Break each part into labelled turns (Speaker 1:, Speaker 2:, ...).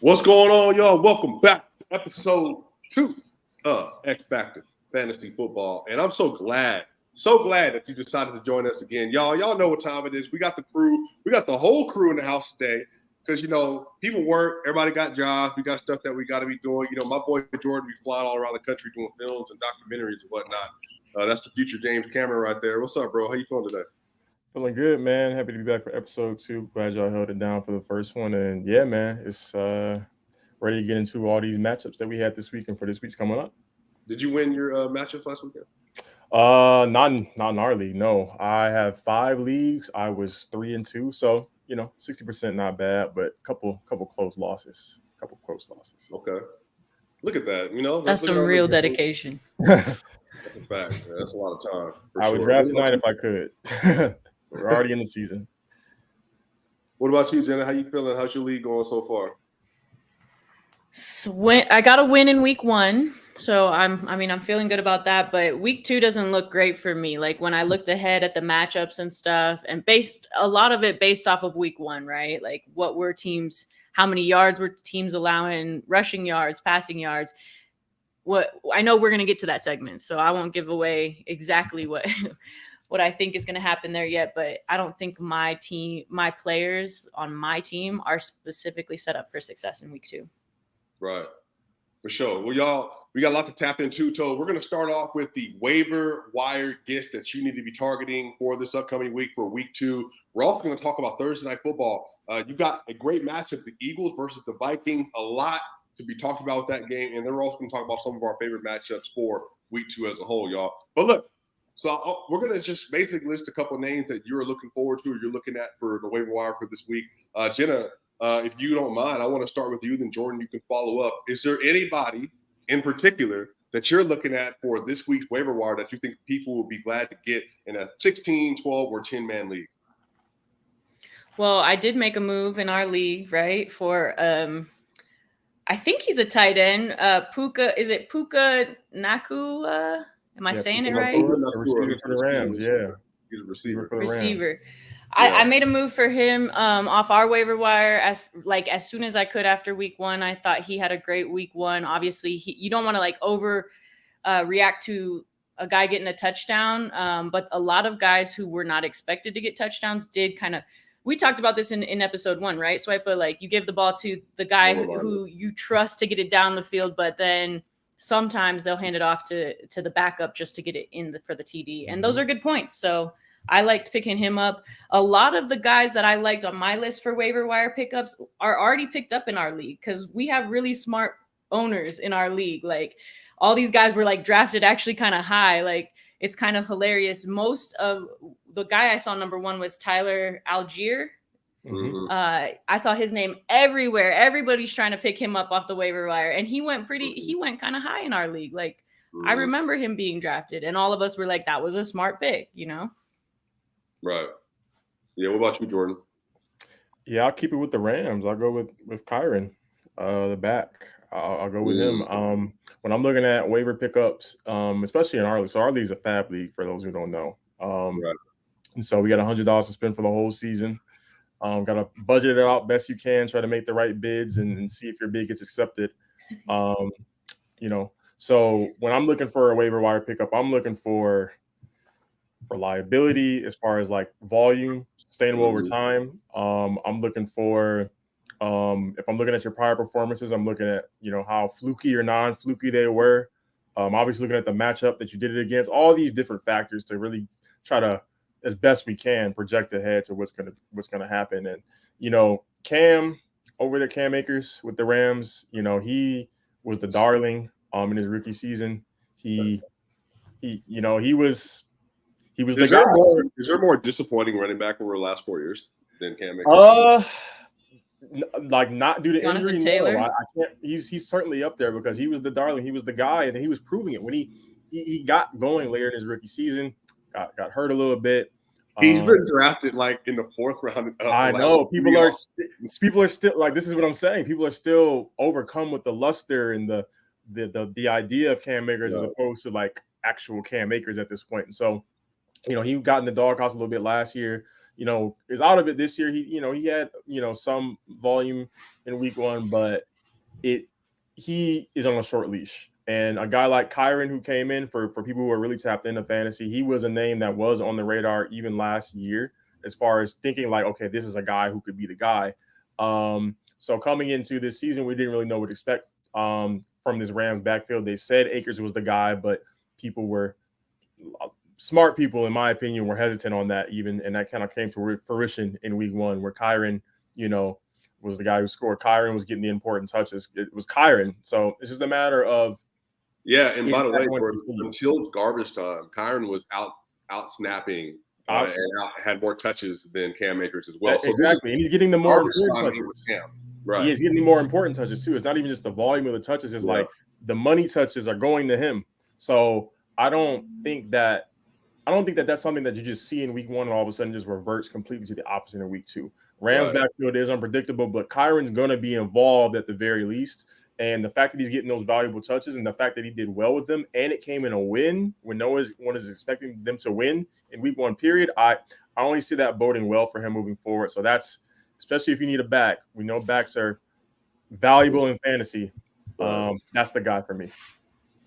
Speaker 1: What's going on, y'all? Welcome back to episode 2 of X Factor Fantasy Football. And I'm so glad that you decided to join us again. Y'all know what time it is. We got the crew. We got the whole crew in the house today because, people work. Everybody got jobs. We got stuff that we got to be doing. My boy Jordan be flying all around the country doing films and documentaries and whatnot. That's the future James Cameron right there. What's up, bro? How you feeling today?
Speaker 2: Feeling good, man. Happy to be back for episode 2. Glad y'all held it down for the first one. And yeah, man, it's ready to get into all these matchups that we had this week and for this week's coming up.
Speaker 1: Did you win your matchups last weekend?
Speaker 2: Not in our league. No, I have 5 leagues. I was 3-2, so 60% not bad, but couple close losses.
Speaker 1: Okay, look at that.
Speaker 3: That's some real dedication.
Speaker 1: That's a fact. Yeah, that's a lot of time.
Speaker 2: I would draft tonight if I could. We're already in the season.
Speaker 1: What about you, Jenna? How you feeling? How's your league going so far?
Speaker 3: I got a win in week 1, so I'm feeling good about that. But week 2 doesn't look great for me. Like when I looked ahead at the matchups and stuff, and a lot of it based off of week 1, right? Like how many yards were teams allowing, rushing yards, passing yards. What I know we're gonna get to that segment, so I won't give away exactly what I think is going to happen there yet, but I don't think my players on my team are specifically set up for success in week 2.
Speaker 1: Right. For sure. Well, y'all, we got a lot to tap into. So we're going to start off with the waiver wire guest that you need to be targeting for this upcoming week for week 2. We're also going to talk about Thursday Night Football. You got a great matchup, the Eagles versus the Vikings. A lot to be talked about with that game. And then we're also going to talk about some of our favorite matchups for week 2 as a whole, y'all. But look, so we're going to just basically list a couple of names that you're looking forward to or you're looking at for the waiver wire for this week. Jenna, if you don't mind, I want to start with you. Then Jordan, you can follow up. Is there anybody in particular that you're looking at for this week's waiver wire that you think people will be glad to get in a 16, 12, or 10-man league?
Speaker 3: Well, I did make a move in our league, right, for I think he's a tight end. Puka Naku? Am I saying it right?
Speaker 2: Receiver for the Rams, yeah.
Speaker 1: He's a receiver.
Speaker 3: Receiver. I made a move for him off our waiver wire as soon as I could after week 1. I thought he had a great week 1. Obviously, you don't want to over react to a guy getting a touchdown, but a lot of guys who were not expected to get touchdowns did kind of. We talked about this in episode 1, right? Swiper, you give the ball to the guy who you trust to get it down the field, but then sometimes they'll hand it off to the backup just to get it for the TD. And those are good points. So I liked picking him up. A lot of the guys that I liked on my list for waiver wire pickups are already picked up in our league because we have really smart owners in our league. Like all these guys were drafted actually kind of high. It's kind of hilarious. Most of the guy I saw number 1 was Tyler Algier.
Speaker 1: Mm-hmm.
Speaker 3: I saw his name everywhere. Everybody's trying to pick him up off the waiver wire, and he went kind of high in our league. I remember him being drafted, and all of us were like, "That was a smart pick,"
Speaker 1: Right. Yeah. What about you, Jordan?
Speaker 2: Yeah, I'll keep it with the Rams. I'll go with Kyron, the back. I'll go with him. When I'm looking at waiver pickups, especially in our league, so our league's a fab league for those who don't know.
Speaker 1: Right.
Speaker 2: And so we got $100 to spend for the whole season. Got to budget it out best you can, try to make the right bids and see if your bid gets accepted. So when I'm looking for a waiver wire pickup, I'm looking for reliability as far as volume, sustainable over time. I'm looking for, if I'm looking at your prior performances, I'm looking at, how fluky or non-fluky they were. Obviously looking at the matchup that you did it against, all these different factors to really try to, as best we can, project ahead to what's gonna happen. And Cam over there, Cam Akers with the Rams, he was the darling in his rookie season. He was the guy.
Speaker 1: Is there more disappointing running back over the last 4 years than Cam Akers?
Speaker 2: Not due to injury.
Speaker 3: Taylor?
Speaker 2: No, I can't. He's certainly up there because he was the darling. He was the guy, and he was proving it when he got going later in his rookie season. Got hurt a little bit.
Speaker 1: He's been drafted in the 4th round.
Speaker 2: I know people are still this is what I'm saying. People are still overcome with the luster and the idea of Cam Akers as opposed to actual Cam Akers at this point. And so, he got in the doghouse a little bit last year. Is out of it this year. He had some volume in week 1, but he is on a short leash. And a guy like Kyron, who came in for people who are really tapped into fantasy, he was a name that was on the radar even last year, as far as thinking like, okay, this is a guy who could be the guy. So coming into this season, we didn't really know what to expect from this Rams backfield. They said Akers was the guy, but smart people, in my opinion, were hesitant on that even, and that kind of came to fruition in week 1, where Kyron, was the guy who scored. Kyron was getting the important touches. It was Kyron. So it's just a matter of
Speaker 1: and by the way, until garbage time, Kyron was out snapping and had more touches than Cam Akers as well.
Speaker 2: So exactly, and he's getting the more important touches.
Speaker 1: Right.
Speaker 2: He is getting the more important touches too. It's not even just the volume of the touches. It's like the money touches are going to him. So I don't think that that's something that you just see in week 1 and all of a sudden just reverts completely to the opposite in week 2. Rams backfield is unpredictable, but Kyron's going to be involved at the very least. And the fact that he's getting those valuable touches and the fact that he did well with them, and it came in a win when no one is expecting them to win in week 1 period, I only see that boding well for him moving forward. So that's, especially if you need a back, we know backs are valuable in fantasy. That's the guy for me.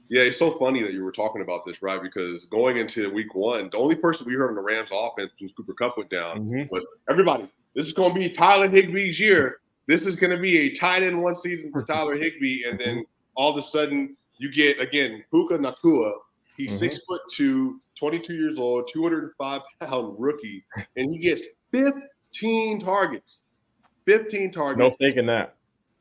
Speaker 1: Yeah, it's so funny that you were talking about this, right? Because going into week 1, the only person we heard on the Rams offense was Cooper Kupp went down. But everybody, this is going to be Tyler Higbee's year. This is going to be a tight end 1 season for Tyler Higbee. And then all of a sudden you get, again, Puka Nacua. He's 6'2", 22 years old, 205-pound rookie. And he gets 15 targets. 15 targets.
Speaker 2: No faking that.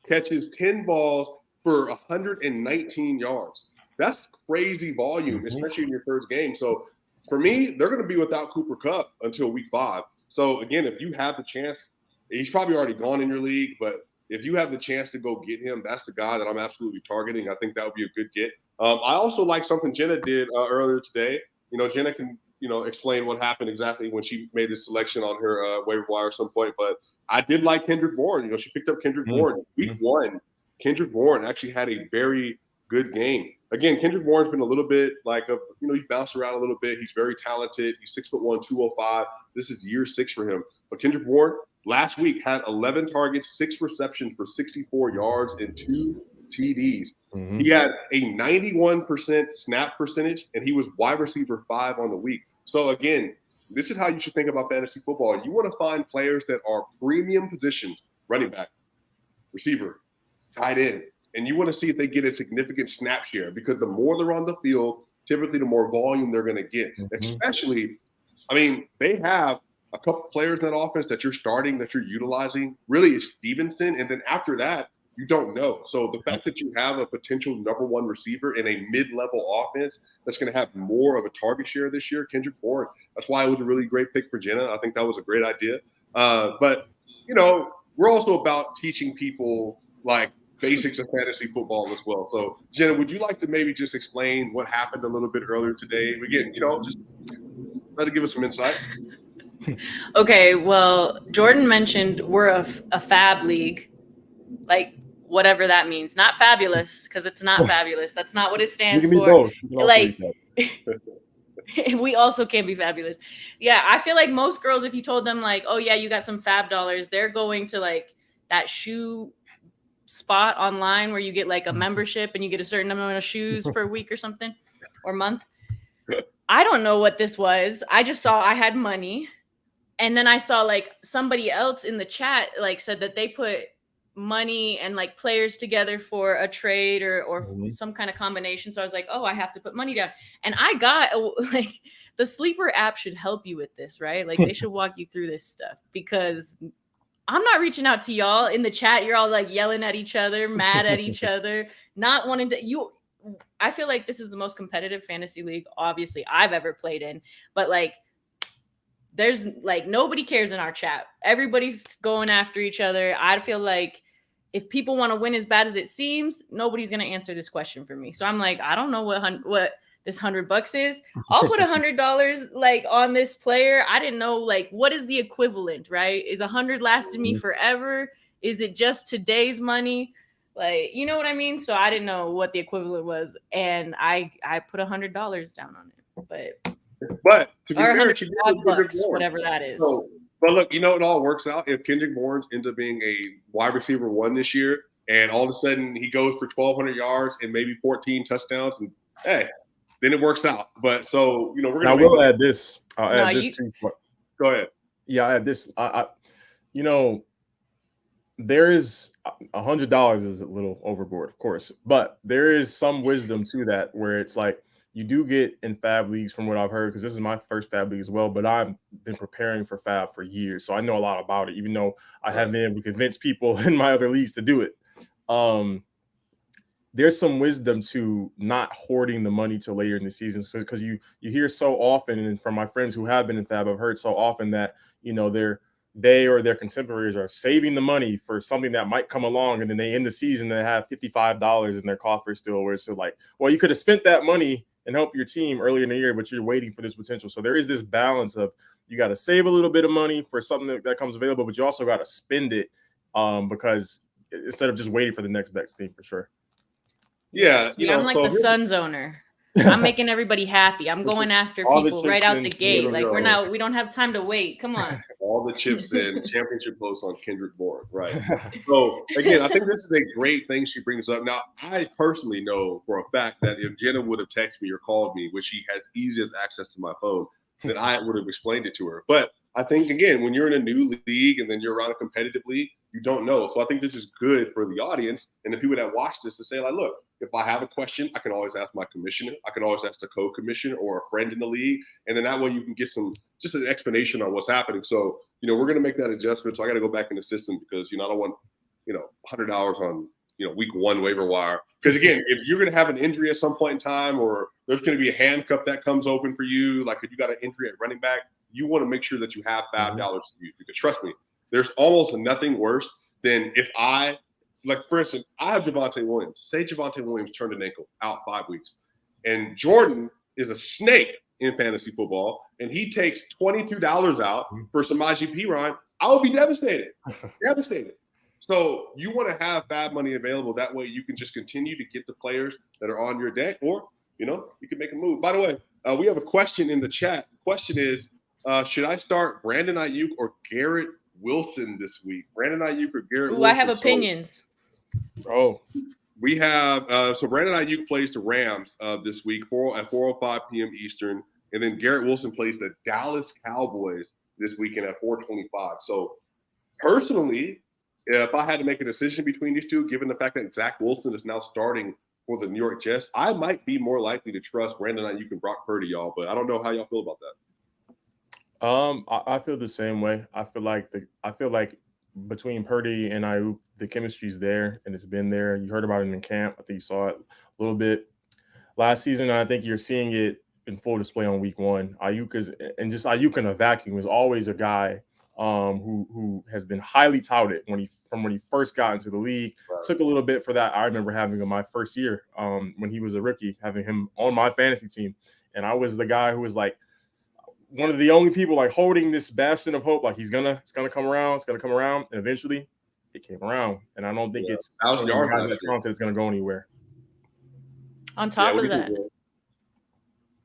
Speaker 1: Catches 10 balls for 119 yards. That's crazy volume, especially in your first game. So for me, they're going to be without Cooper Kupp until week 5. So again, if you have the chance, he's probably already gone in your league, but if you have the chance to go get him, that's the guy that I'm absolutely targeting. I think that would be a good get. I also like something Jenna did earlier today. Jenna can, explain what happened exactly when she made this selection on her waiver wire at some point. But I did like Kendrick Bourne. She picked up Kendrick Bourne. Week 1, Kendrick Bourne actually had a very good game. Again, Kendrick Bourne's been a little bit he's bounced around a little bit. He's very talented. He's 6'1", 205. This is year 6 for him. But Kendrick Bourne last week had 11 targets, 6 receptions for 64 yards and 2 TDs. He had a 91% snap percentage, and he was wide receiver 5 on the week. So again, this is how you should think about fantasy football. You want to find players that are premium positions: running back, receiver, tight end. And you want to see if they get a significant snap share, because the more they're on the field, typically the more volume they're going to get. Especially, they have a couple players in that offense that you're starting, that you're utilizing. Really, is Stevenson. And then after that, you don't know. So the fact that you have a potential number 1 receiver in a mid-level offense that's going to have more of a target share this year, Kendrick Bourne, that's why it was a really great pick for Jenna. I think that was a great idea. But, we're also about teaching people basics of fantasy football as well. So, Jenna, would you like to maybe just explain what happened a little bit earlier today? Again, just let it give us some insight.
Speaker 3: Okay, well, Jordan mentioned we're a fab league, whatever that means. Not fabulous, because it's not fabulous. That's not what it stands for. We also can't be fabulous. Yeah, I feel like most girls, if you told them oh yeah, you got some fab dollars, they're going to that shoe spot online where you get a membership and you get a certain amount of shoes per week or something, or month. I don't know what this was. I just saw I had money, and then I saw somebody else in the chat said that they put money and players together for a trade or some kind of combination. So I was like, oh, I have to put money down. And I got the Sleeper app should help you with this, right? They should walk you through this stuff, because I'm not reaching out to y'all in the chat. You're all yelling at each other, mad at each other, not wanting to. I feel like this is the most competitive fantasy league, obviously, I've ever played in. But there's nobody cares in our chat. Everybody's going after each other. I feel like if people want to win as bad as it seems, nobody's going to answer this question for me. So I'm I don't know what this $100 is. I'll put $100 on this player. I didn't know what is the equivalent, right? Is 100 lasting me forever? Is it just today's money? You know what I mean? So I didn't know what the equivalent was, and I put $100 down on it,
Speaker 1: but to be fair,
Speaker 3: $100, whatever that is.
Speaker 1: So, but look, it all works out. If Kendrick Bourne ends up being a wide receiver 1 this year, and all of a sudden he goes for 1,200 yards and maybe 14 touchdowns, and hey, then it works out. But so we're gonna.
Speaker 2: I will add this. I'll
Speaker 3: No,
Speaker 2: add this too.
Speaker 1: Go ahead.
Speaker 2: Yeah, I add this. There is $100 is a little overboard, of course, but there is some wisdom to that where it's like you do get in fab leagues from what I've heard, because this is my first fab league as well, but I've been preparing for fab for years, so I know a lot about it, even though I haven't been able to convince people in my other leagues to do it. There's some wisdom to not hoarding the money till later in the season, because you hear so often, and from my friends who have been in fab, I've heard so often that they or their contemporaries are saving the money for something that might come along, and then they end the season and they have $55 in their coffer still, where it's like, well, you could have spent that money and helped your team earlier in the year, but you're waiting for this potential. So there is this balance of you got to save a little bit of money for something that comes available, but you also got to spend it because instead of just waiting for the next best thing, for sure.
Speaker 1: Yeah,
Speaker 3: I'm like the Suns owner. I'm making everybody happy. I'm going after people right out the gate. Like we don't have time to wait. Come on.
Speaker 1: All the chips in, championship votes on Kendrick Bourne, right? So again, I think this is a great thing she brings up. Now, I personally know for a fact that if Jenna would have texted me or called me, which she has easiest access to my phone, then I would have explained it to her. But I think, again, when you're in a new league and then you're around a competitive league, you don't know. So I think this is good for the audience and the people that watch this to say, like, look, if I have a question, I can always ask my commissioner. I can always ask the co-commissioner or a friend in the league. And then that way you can get just an explanation on what's happening. So, we're going to make that adjustment. So I got to go back in the system because, I don't want, $100 on, week one waiver wire. Because again, if you're going to have an injury at some point in time, or there's going to be a handcuff that comes open for you, like if you got an injury at running back, you want to make sure that you have $5 to use. Because trust me, there's almost nothing worse than if for instance, I have Javonte Williams. Say Javonte Williams turned an ankle out 5 weeks. And Jordan is a snake in fantasy football, and he takes $22 out for some IGP run. I would be devastated. Devastated. So you want to have fab money available. That way you can just continue to get the players that are on your deck, or, you can make a move. By the way, we have a question in the chat. The question is, should I start Brandon Ayuk or Garrett Wilson this week? Brandon Ayuk or Garrett Wilson?
Speaker 3: I have opinions.
Speaker 1: We have so Brandon Ayuk plays the Rams this week at 4:05 p.m. Eastern, and then Garrett Wilson plays the Dallas Cowboys this weekend at 4:25. So personally, if I had to make a decision between these two, given the fact that Zach Wilson is now starting for the New York Jets, I might be more likely to trust Brandon Ayuk and Brock Purdy, y'all. But I don't know how y'all feel about that.
Speaker 2: I feel the same way. I feel like between Purdy and Ayuk, the chemistry's there, and it's been there. You heard about it in camp. I think you saw it a little bit last season, and I think you're seeing it in full display on week one. Ayuk in a vacuum is always a guy who has been highly touted when he first got into the league. Right. Took a little bit for that. I remember having him my first year when he was a rookie, having him on my fantasy team, and I was the guy who was like one of the only people like holding this bastion of hope, like it's gonna come around, and eventually it came around. And I don't think it's gonna go anywhere.
Speaker 3: On top of that,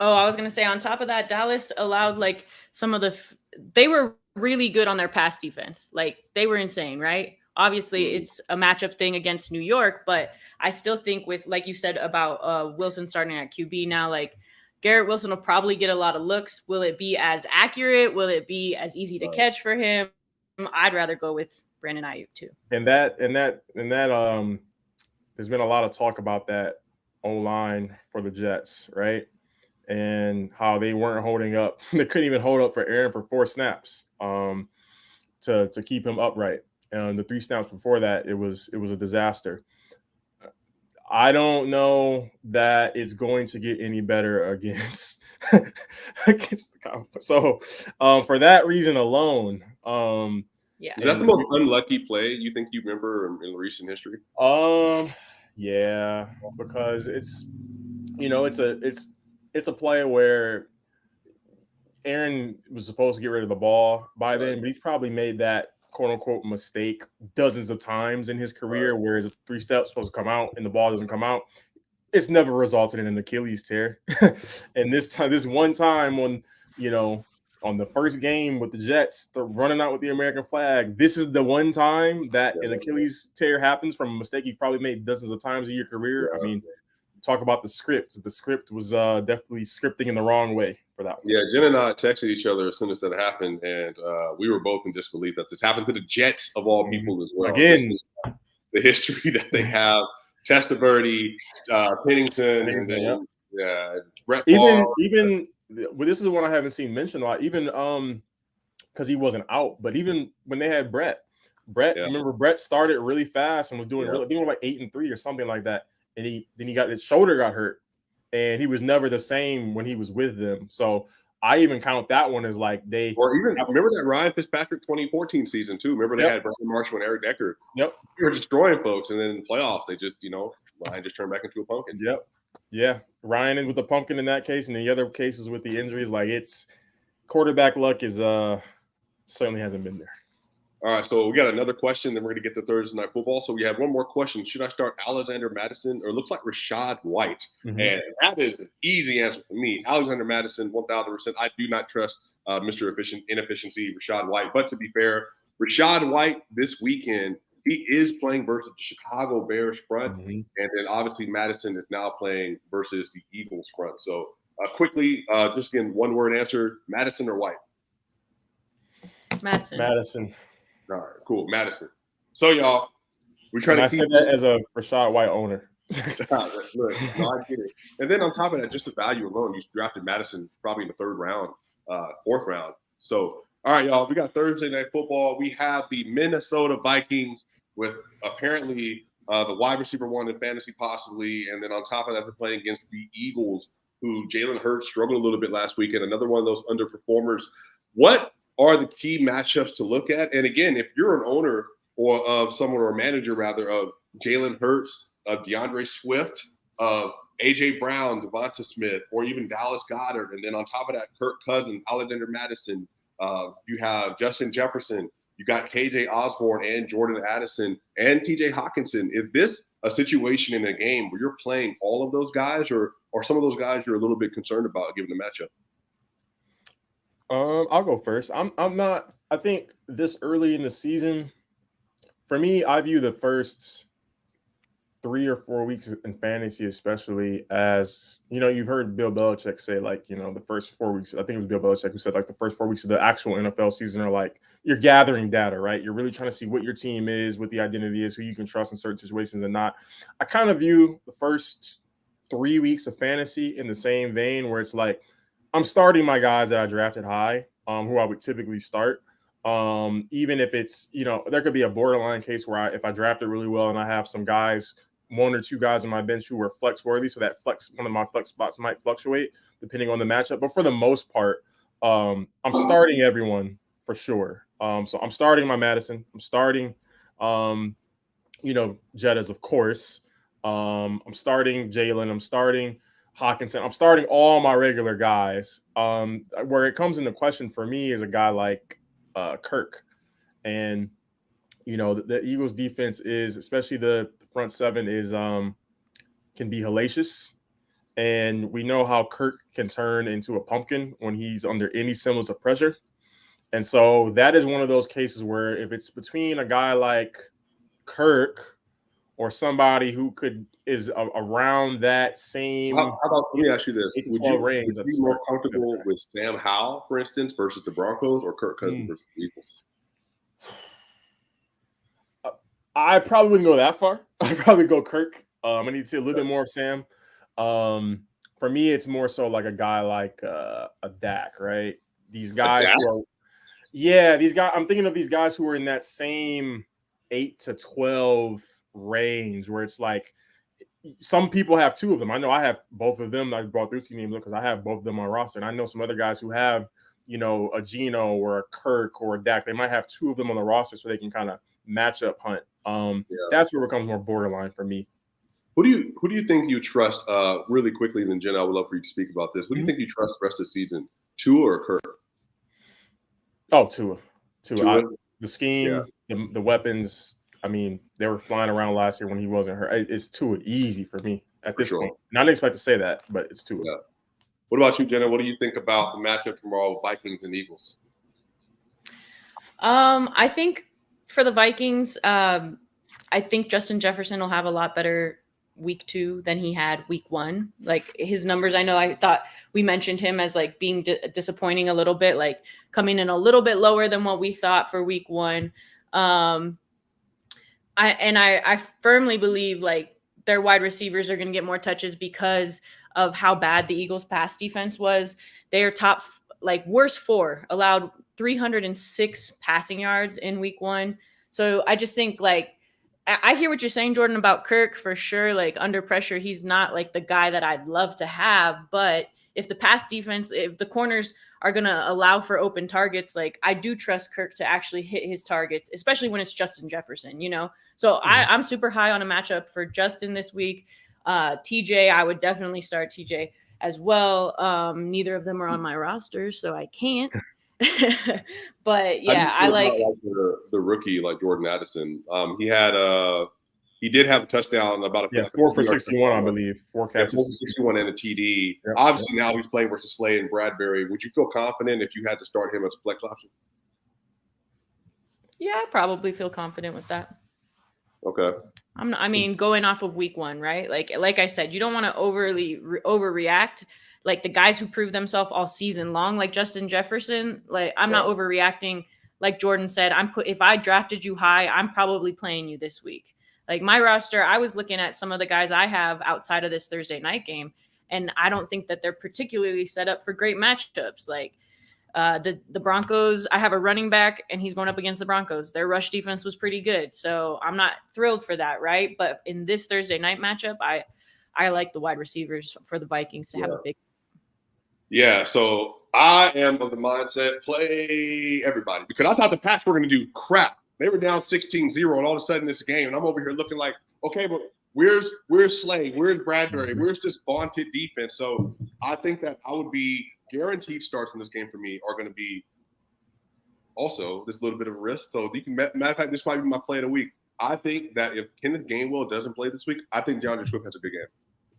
Speaker 3: I was gonna say, on top of that, Dallas allowed like some of they were really good on their pass defense. Like they were insane, right? Obviously, it's a matchup thing against New York, but I still think with, like you said about Wilson starting at QB now, like Garrett Wilson will probably get a lot of looks. Will it be as accurate? Will it be as easy to catch for him? I'd rather go with Brandon Ayuk too.
Speaker 2: And that there's been a lot of talk about that O-line for the Jets, right? And how they weren't holding up. They couldn't even hold up for Aaron for 4 snaps to keep him upright. And the 3 snaps before that, it was a disaster. I don't know that it's going to get any better against the Cowboys. So for that reason alone,
Speaker 1: is that the most unlucky play you think you remember in recent history?
Speaker 2: Yeah, because it's a play where Aaron was supposed to get rid of the ball by then, but he's probably made that quote unquote mistake dozens of times in his career, where his 3 steps supposed to come out and the ball doesn't come out. It's never resulted in an Achilles tear. And this one time when, on the first game with the Jets, running out with the American flag. This is the one time that an Achilles tear happens from a mistake you've probably made dozens of times in your career. I mean, talk about the script. The script was definitely scripting in the wrong way for that one.
Speaker 1: Yeah, Jen and I texted each other as soon as that happened, and we were both in disbelief that this happened to the Jets of all people as well.
Speaker 2: Again,
Speaker 1: the history that they have. Testaverde, Pennington, and then Brett Favre.
Speaker 2: Even well, this is one I haven't seen mentioned a lot. Even because he wasn't out, but even when they had Brett, remember Brett started really fast and was doing really, I think it was like 8-3 or something like that, and he got his shoulder got hurt, and he was never the same when he was with them. So I even count that one as like
Speaker 1: remember that Ryan Fitzpatrick 2014 season too. Remember they had Brandon Marshall and Eric Decker.
Speaker 2: Yep,
Speaker 1: they were destroying folks, and then in the playoffs they just Ryan just turned back into a pumpkin.
Speaker 2: Yep, yeah, Ryan with the pumpkin in that case, and the other cases with the injuries, like it's quarterback luck is certainly hasn't been there.
Speaker 1: All right, so we got another question, then we're going to get to Thursday Night Football. So we have one more question. Should I start Alexander Madison, or it looks like Rachaad White? And that is an easy answer for me. Alexander Madison, 1,000%. I do not trust Mr. Inefficiency, Rachaad White. But to be fair, Rachaad White this weekend, he is playing versus the Chicago Bears front. And then obviously Madison is now playing versus the Eagles front. So quickly, just again, one-word answer, Madison or White?
Speaker 2: Madison.
Speaker 1: All right, cool. Madison. So, y'all, we're trying to
Speaker 2: keep that as a Rachaad White owner.
Speaker 1: Look, I get it. And then on top of that, just the value alone, you drafted Madison probably in the third round, fourth round. So, all right, y'all, we got Thursday Night Football. We have the Minnesota Vikings with apparently the wide receiver one in fantasy possibly. And then on top of that, they're playing against the Eagles, who Jalen Hurts struggled a little bit last weekend. Another one of those underperformers. What are the key matchups to look at? And again, if you're an owner or of someone or a manager rather of Jalen Hurts, of DeAndre Swift, of A.J. Brown, Devonta Smith, or even Dallas Goedert, and then on top of that, Kirk Cousins, Alexander Madison, you have Justin Jefferson, you got K.J. Osborne and Jordan Addison and T.J. Hawkinson. Is this a situation in a game where you're playing all of those guys, or some of those guys you're a little bit concerned about given the matchup?
Speaker 2: I'll go first. I'm not. I think this early in the season, for me, I view the first 3 or 4 weeks in fantasy, especially as you've heard Bill Belichick say, like the first 4 weeks. I think it was Bill Belichick who said like the first 4 weeks of the actual NFL season are like you're gathering data, right? You're really trying to see what your team is, what the identity is, who you can trust in certain situations and not. I kind of view the first 3 weeks of fantasy in the same vein, where it's like, I'm starting my guys that I drafted high, who I would typically start. Even if it's, there could be a borderline case where if I drafted really well and I have some guys, 1 or 2 guys on my bench who are flex worthy, so that one of my flex spots might fluctuate depending on the matchup. But for the most part, I'm starting everyone for sure. So I'm starting my Madison. I'm starting, Jettas, of course. I'm starting Jalen. I'm starting Hawkinson. I'm starting all my regular guys. Where it comes into question for me is a guy like Kirk. And, the Eagles defense is, especially the front seven, is can be hellacious. And we know how Kirk can turn into a pumpkin when he's under any semblance of pressure. And so that is one of those cases where if it's between a guy like Kirk or somebody who is around that same.
Speaker 1: How about, let me ask you this: would you be more comfortable with Sam Howell, for instance, versus the Broncos, or Kirk Cousins versus the Eagles?
Speaker 2: I probably wouldn't go that far. I'd probably go Kirk. I need to see a little bit more of Sam. For me, it's more so like a guy like a Dak, right? These guys these guys. I'm thinking of these guys who are in that same 8 to 12 range, where it's like some people have 2 of them. I know I have both of them. I brought through 2 names because I have both of them on roster, and I know some other guys who have a Geno or a Kirk or a Dak. They might have 2 of them on the roster so they can kind of match up hunt. That's where it becomes more borderline for me.
Speaker 1: Who do you think you trust really quickly? And then Jen, I would love for you to speak about this. Who do you think you trust the rest of the season, Tua or Kirk?
Speaker 2: Oh, Tua. The scheme, the weapons. I mean, they were flying around last year when he wasn't hurt. It's Tua easy for me at this point. And I didn't expect to say that, but it's Tua.
Speaker 1: What about you, Jenna? What do you think about the matchup tomorrow, Vikings and Eagles?
Speaker 3: I think for the Vikings, I think Justin Jefferson will have a lot better week 2 than he had week 1. Like his numbers, I know I thought we mentioned him as like being disappointing a little bit, like coming in a little bit lower than what we thought for week 1. I firmly believe like their wide receivers are going to get more touches because of how bad the Eagles pass defense was. They are top, like worst 4, allowed 306 passing yards in week 1. So I just think like, I hear what you're saying, Jordan, about Kirk for sure. Like under pressure, he's not like the guy that I'd love to have. But if the pass defense, if the corners are going to allow for open targets, like I do trust Kirk to actually hit his targets, especially when it's Justin Jefferson, you know? So I'm super high on a matchup for Justin this week. TJ, I would definitely start TJ as well. Neither of them are on my roster, so I can't. But yeah, I like
Speaker 1: the rookie like Jordan Addison. He did have a touchdown about
Speaker 2: 4 for 61, I believe. 4 catches,
Speaker 1: 4 for 61 and a TD.
Speaker 2: Yep.
Speaker 1: Obviously, now he's playing versus Slade and Bradbury. Would you feel confident if you had to start him as a flex option?
Speaker 3: Yeah, I probably feel confident with that.
Speaker 1: Okay.
Speaker 3: I mean, going off of week 1, right? Like I said, you don't want to overreact. Like the guys who prove themselves all season long, like Justin Jefferson, like I'm not overreacting. Like Jordan said, if I drafted you high, I'm probably playing you this week. Like my roster, I was looking at some of the guys I have outside of this Thursday night game, and I don't think that they're particularly set up for great matchups. Like the Broncos, I have a running back, and he's going up against the Broncos. Their rush defense was pretty good, so I'm not thrilled for that, right? But in this Thursday night matchup, I like the wide receivers for the Vikings to have a big.
Speaker 1: Yeah, so I am of the mindset, play everybody. Because I thought the Pats were going to do crap. They were down 16-0, and all of a sudden this game, and I'm over here looking like, okay, but where's Slade? Where's Bradbury? Where's this vaunted defense? So I think that I would be guaranteed starts in this game for me are going to be also this little bit of a risk. So you can, matter of fact, this might be my play of the week. I think that if Kenneth Gainwell doesn't play this week, I think DeAndre Swift has a good game.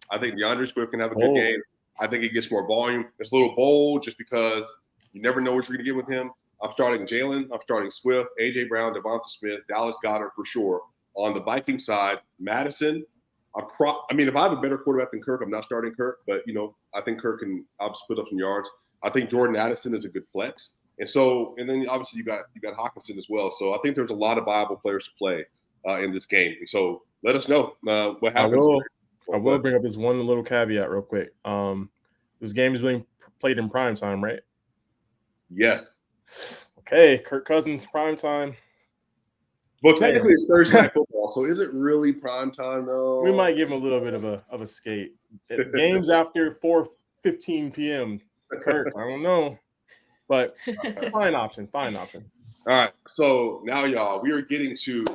Speaker 1: I think DeAndre Swift can have a good game. I think he gets more volume. It's a little bold just because you never know what you're going to get with him. I'm starting Jalen. I'm starting Swift, A.J. Brown, Devonta Smith, Dallas Goedert for sure. On the Viking side, Madison. I mean, if I have a better quarterback than Kirk, I'm not starting Kirk. But, you know, I think Kirk can obviously put up some yards. I think Jordan Addison is a good flex. And then obviously you got Hawkinson as well. So I think there's a lot of viable players to play in this game. And so let us know what happens.
Speaker 2: I will bring up this one little caveat real quick. This game is being played in prime time, right?
Speaker 1: Yes.
Speaker 2: Okay, Kirk Cousins prime time.
Speaker 1: Well, technically it's Thursday night football, so is it really prime time though?
Speaker 2: We might give him a little bit of a skate. Games after 4:15 p.m. Kirk, I don't know, but fine option. All
Speaker 1: right, so now y'all, we are getting to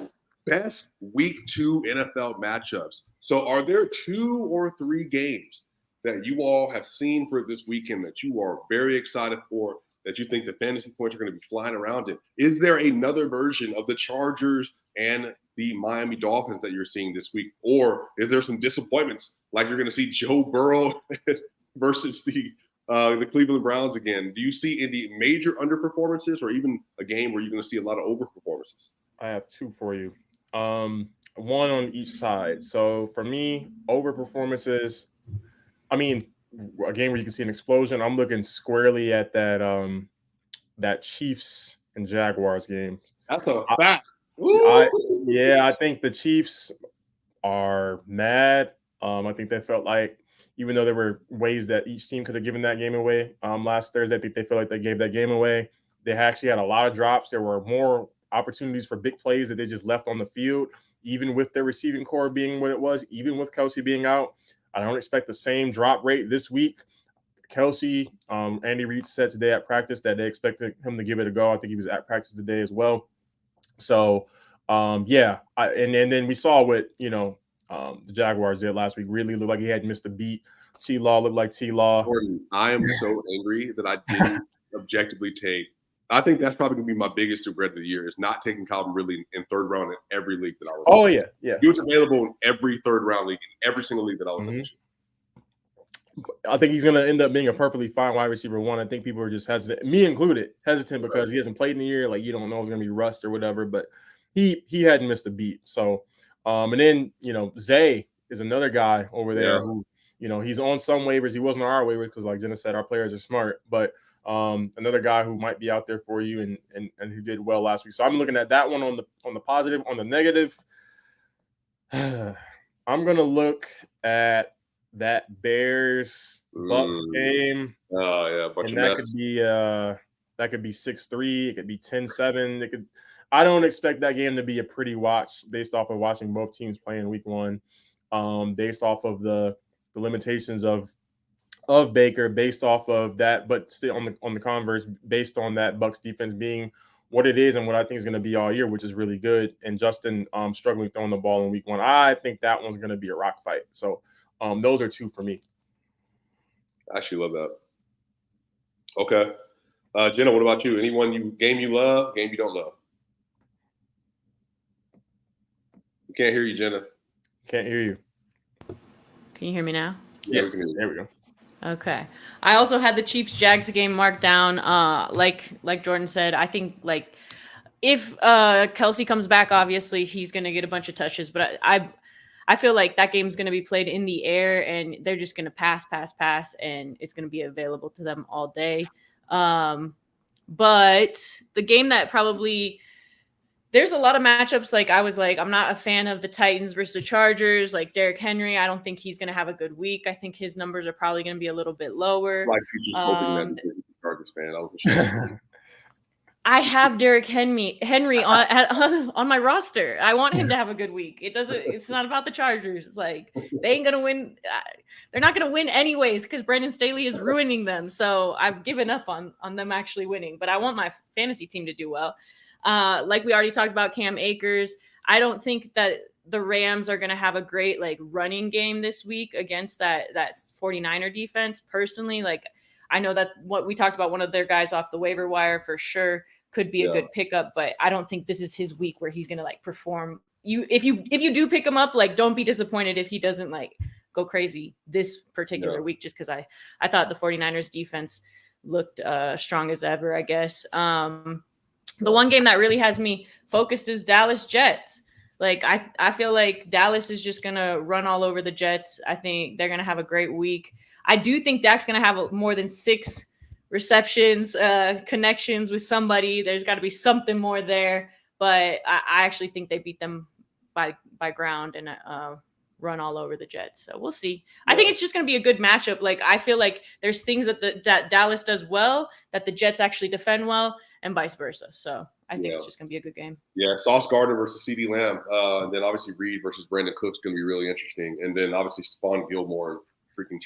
Speaker 1: best week 2 NFL matchups. So are there 2 or 3 games that you all have seen for this weekend that you are very excited for, that you think the fantasy points are going to be flying around in? Is there another version of the Chargers and the Miami Dolphins that you're seeing this week? Or is there some disappointments, like you're going to see Joe Burrow versus the Cleveland Browns again? Do you see any major underperformances or even a game where you're going to see a lot of overperformances?
Speaker 2: I have 2 for you. One on each side. So for me, overperformances, I mean, a game where you can see an explosion. I'm looking squarely at that Chiefs and Jaguars game.
Speaker 1: That's a fact.
Speaker 2: I think the Chiefs are mad. I think they felt like, even though there were ways that each team could have given that game away last Thursday, I think they felt like they gave that game away. They actually had a lot of drops. There were more opportunities for big plays that they just left on the field, even with their receiving core being what it was, even with Kelsey being out. I don't expect the same drop rate this week. Kelsey, Andy Reid said today at practice that they expected him to give it a go. I think he was at practice today as well. So, and then we saw what, the Jaguars did last week. Really looked like he had missed a beat. T-Law looked like T-Law.
Speaker 1: Jordan, I am so angry that I didn't objectively take. I think that's probably going to be my biggest regret of the year, is not taking Calvin Ridley in 3rd round in every league that I was in.
Speaker 2: Oh, yeah.
Speaker 1: He was available in every 3rd round league, in every single league that I was in.
Speaker 2: I think he's going to end up being a perfectly fine wide receiver one. I think people are just hesitant, me included, because he hasn't played in a year. Like, you don't know if it's going to be rust or whatever, but he hadn't missed a beat. So, and then, Zay is another guy over there who, he's on some waivers. He wasn't on our waivers because, like Jenna said, our players are smart. But another guy who might be out there for you and who did well last week. So I'm looking at that one on the positive. On the negative, I'm going to look at that Bears Bucks game.
Speaker 1: Oh yeah, bunch
Speaker 2: and
Speaker 1: of
Speaker 2: that
Speaker 1: mess.
Speaker 2: That could be 6-3. It could be 10-7. I don't expect that game to be a pretty watch based off of watching both teams play in week one. Based off of the limitations of Baker, based off of that, but still on the converse, based on that Bucks defense being what it is and what I think is going to be all year, which is really good. And Justin struggling throwing the ball in week one. I think that one's going to be a rock fight. So those are two for me.
Speaker 1: I actually love that. Okay. Jenna, what about you? Game you love, game you don't love? We can't hear you, Jenna.
Speaker 2: Can't hear you.
Speaker 3: Can you hear me now?
Speaker 2: Yes. There we go.
Speaker 3: Okay. I also had the Chiefs-Jags game marked down. Like Jordan said, I think if Kelsey comes back, obviously he's going to get a bunch of touches. But I feel like that game's going to be played in the air, and they're just going to pass, and it's going to be available to them all day. But the game that probably – there's a lot of matchups. I'm not a fan of the Titans versus the Chargers. Like Derrick Henry, I don't think he's going to have a good week. I think his numbers are probably going to be a little bit lower.
Speaker 1: Like she's just hoping that he's a Chargers fan.
Speaker 3: I have Derrick Henry on my roster. I want him to have a good week. It's not about the Chargers. They ain't going to win. They're not going to win anyways because Brandon Staley is ruining them. So I've given up on them actually winning. But I want my fantasy team to do well. Like we already talked about Cam Akers. I don't think that the Rams are going to have a great running game this week against that 49er defense. Personally, I know that what we talked about, one of their guys off the waiver wire for sure could be a good pickup, but I don't think this is his week where he's going to perform. If you do pick him up, don't be disappointed if he doesn't go crazy this particular week, just because I thought the 49ers defense looked strong as ever, I guess. The one game that really has me focused is Dallas Jets. I feel like Dallas is just going to run all over the Jets. I think they're going to have a great week. I do think Dak's going to have more than 6 receptions, connections with somebody. There's got to be something more there. But I actually think they beat them by ground and run all over the Jets. So we'll see. Yeah. I think it's just going to be a good matchup. I feel like there's things that Dallas does well that the Jets actually defend well, and vice versa. So I think it's just going to be a good game.
Speaker 1: Yeah, Sauce Gardner versus CeeDee Lamb. And then obviously Reed versus Brandon Cook's going to be really interesting. And then obviously Stephon Gilmore and freaking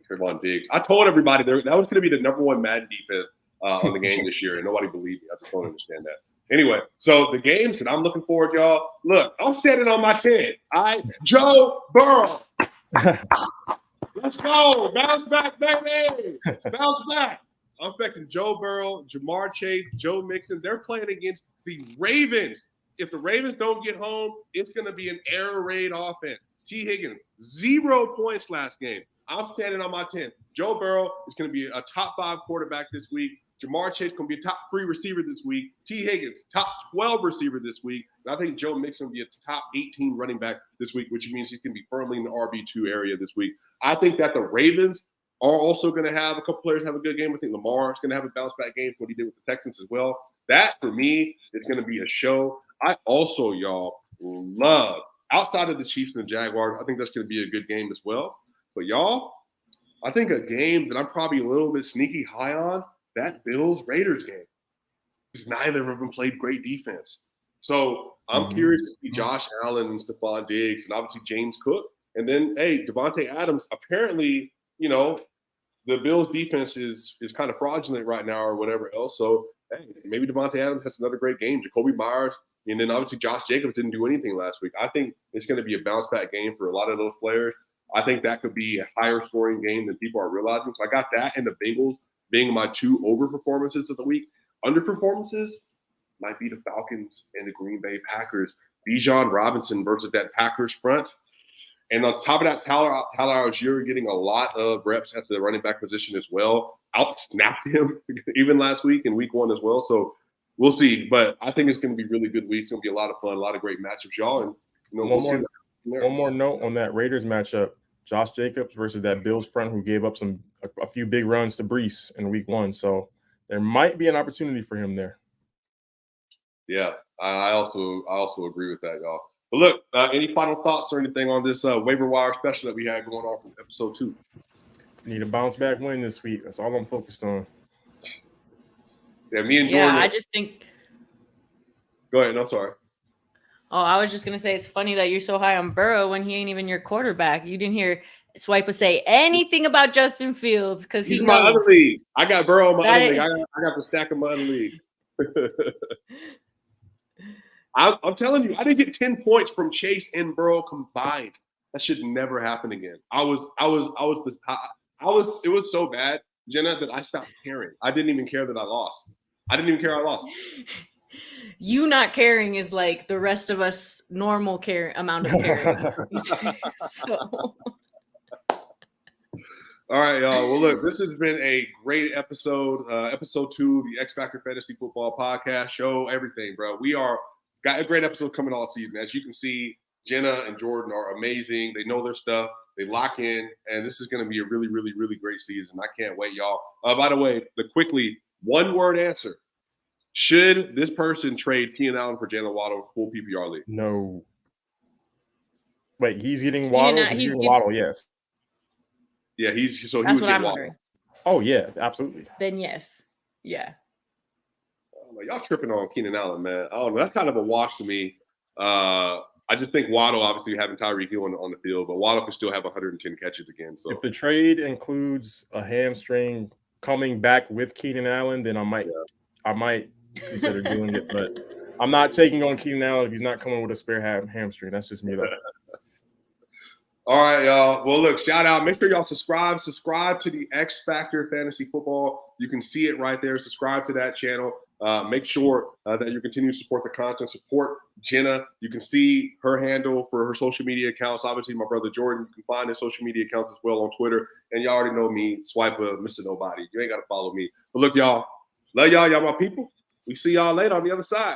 Speaker 1: Trayvon Diggs. I told everybody that was going to be the number one Madden defense on the game this year, and nobody believed me. I just don't understand that. Anyway, so the games that I'm looking forward, y'all. Look, I'm standing on my 10. All right, Joe Burrow. Let's go. Bounce back, baby. Bounce back. I'm expecting Joe Burrow, Jamar Chase, Joe Mixon. They're playing against the Ravens. If the Ravens don't get home, it's going to be an air raid offense. T. Higgins, 0 points last game. I'm standing on my 10. Joe Burrow is going to be a top 5 quarterback this week. Jamar Chase going to be a top 3 receiver this week. T. Higgins, top 12 receiver this week. And I think Joe Mixon will be a top 18 running back this week, which means he's going to be firmly in the RB2 area this week. I think that the Ravens are also going to have a couple players have a good game. I think Lamar is going to have a bounce back game for what he did with the Texans as well. That, for me, is going to be a show. I also, y'all, love, outside of the Chiefs and the Jaguars, I think that's going to be a good game as well. But, y'all, I think a game that I'm probably a little bit sneaky high on, that Bills-Raiders game. Because neither of them played great defense. So I'm curious to see Josh Allen and Stephon Diggs and obviously James Cook. And then, hey, Devontae Adams, apparently, the Bills defense is kind of fraudulent right now or whatever else. So, hey, maybe Devontae Adams has another great game. Jacoby Myers, and then obviously Josh Jacobs didn't do anything last week. I think it's going to be a bounce-back game for a lot of those players. I think that could be a higher scoring game than people are realizing. So I got that and the Bengals being my 2 over-performances of the week. Under-performances might be the Falcons and the Green Bay Packers. Bijan Robinson versus that Packers front. And on top of that, Tyler Algier getting a lot of reps at the running back position as well. Out-snapped him even last week in week 1 as well. So we'll see. But I think it's going to be really good week. It's going to be a lot of fun, a lot of great matchups, y'all. And we'll see.
Speaker 2: One more note on that Raiders matchup. Josh Jacobs versus that Bills front who gave up a few big runs to Brees in week 1. So there might be an opportunity for him there.
Speaker 1: Yeah, I also agree with that, y'all. But look, any final thoughts or anything on this waiver wire special that we had going on from episode 2?
Speaker 2: Need a bounce back win this week. That's all I'm focused on.
Speaker 1: Yeah, me and Jordan.
Speaker 3: I just think.
Speaker 1: Go ahead. I'm sorry.
Speaker 3: Oh, I was just gonna say it's funny that you're so high on Burrow when he ain't even your quarterback. You didn't hear Swiper say anything about Justin Fields because
Speaker 1: he's my other league. I got Burrow in my other league. I got the stack in my other league. I'm telling you, I didn't get 10 points from Chase and Burrow combined. That should never happen again. It was so bad, Jenna, that I stopped caring. I didn't even care that I lost. I didn't even care I lost.
Speaker 3: You not caring is like the rest of us normal amount of caring. So.
Speaker 1: All right, y'all. Well, look, this has been a great episode. Episode 2 of the X Factor Fantasy Football Podcast show. Everything, bro. We got a great episode coming all season. As you can see, Jenna and Jordan are amazing. They know their stuff. They lock in, and this is going to be a really, really, really great season. I can't wait, y'all. By the way, quickly, one-word answer. Should this person trade Keenan Allen for Jalen Waddle full PPR league?
Speaker 2: No. Wait, he's getting Waddle? He's getting Waddle, yes.
Speaker 1: Yeah,
Speaker 3: that's what I'm wondering.
Speaker 2: Oh, yeah, absolutely.
Speaker 3: Then yes. Yeah.
Speaker 1: Y'all tripping on Keenan Allen, man. I don't know. That's kind of a wash to me. I just think Waddle, obviously, having Tyreek Hill on the field, but Waddle can still have 110 catches again. So
Speaker 2: if the trade includes a hamstring coming back with Keenan Allen, then I might consider doing it. But I'm not taking on Keenan Allen if he's not coming with a spare hamstring. That's just me, though.
Speaker 1: All right, y'all. Well, look, shout out. Make sure y'all subscribe to the X Factor Fantasy Football. You can see it right there. Subscribe to that channel. Make sure that you continue to support the content. Support Jenna. You can see her handle for her social media accounts. Obviously, my brother Jordan, you can find his social media accounts as well on Twitter. And y'all already know me, Swiper, Mr. Nobody. You ain't got to follow me. But look, y'all. Love y'all. Y'all my people. We see y'all later on the other side.